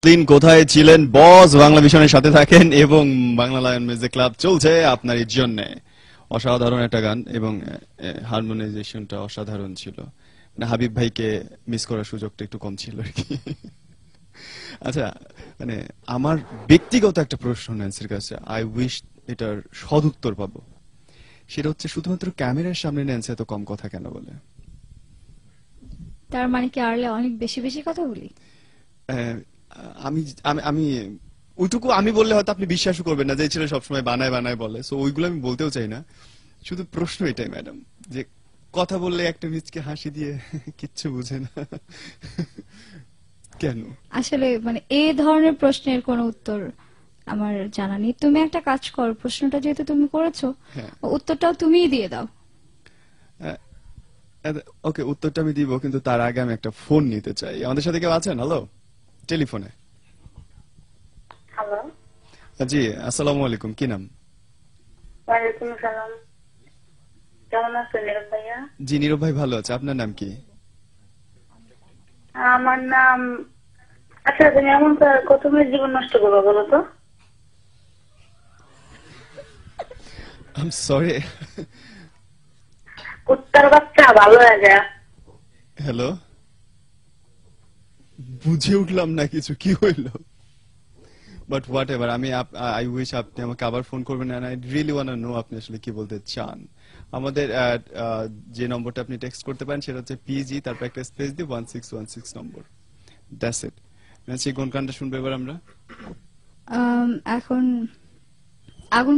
দিন কোথায় ছিলেন বস বাংলা ভীষণের সাথে থাকেন এবং বাংলা লায়ন মিউজিক ক্লাব চলছে আপনারই জন্য। অসাধারণ একটা গান এবং হারমোনাইজেশনটা অসাধারণ ছিল। মানে হাবিব ভাইকে মিস করার সুযোগটা একটু কম ছিল আর কি। আচ্ছা, মানে আমার ব্যক্তিগত একটা প্রশ্ন ন্যান্সির কাছে, আই উইশ এটার সদুত্তর পাবো। সেটা হচ্ছে শুধুমাত্র ক্যামেরার সামনে ন্যান্সি এত কম কথা কেন বলে? তার মানে কি আরলে অনেক বেশি বেশি কথা বলি? আহ, আমি আমি আমি ওইটুকু আমি বললে হয়তো আপনি বিশ্বাসও করবেন না যে এই ছেলে সবসময় বানায় বানায় বলে, সো ওইগুলো আমি বলতেও চাই না। শুধু প্রশ্ন এটাই ম্যাডাম, যে কথা বললে একটা মিচকে হাসি দিয়ে কিচ্ছু বুঝে না কেন? আসলে মানে এই ধরনের প্রশ্নের কোনো উত্তর আমার জানা নেই। তুমি একটা কাজ করো, প্রশ্নটা যেহেতু তুমি করেছো, হ্যাঁ, উত্তরটাও তুমিই দিয়ে দাও। ওকে, উত্তরটা আমি দিব, কিন্তু তার আগে আমি একটা ফোন নিতে চাই। আমাদের সাথে কেউ আছেন? হ্যালো, টেলিফোনে। হ্যালো, জি, আসসালামু আলাইকুম, কি নাম? ওয়ালাইকুম আসসালাম। কেমন আছেন নীরব ভাইয়া? জি, নীরব ভাই ভালো আছে। আপনার নাম কি? আমার নাম। আচ্ছা, তুমি এমন কত মেয়ের জীবন নষ্ট করবো বলো তো? I am sorry. কুত্তার বাচ্চা ভালো হয়ে যায়। হ্যালো, বুঝে উঠলাম না কিছু, কি হইলো? বাট হোয়াট এভার, আমি আই উইশ আপনি আমাকে আবার ফোন করবেন, and I really want to know আপনি আসলে কি বলতে চান। আমাদের যে নম্বরটা আপনি টেক্সট করতে পারেন সেটা হচ্ছে পিজি, তারপর একটা স্পেস দিয়ে 1616 নম্বর। That's it. সেই কোন গানটা শুনবো এবার আমরা? এখন আগুন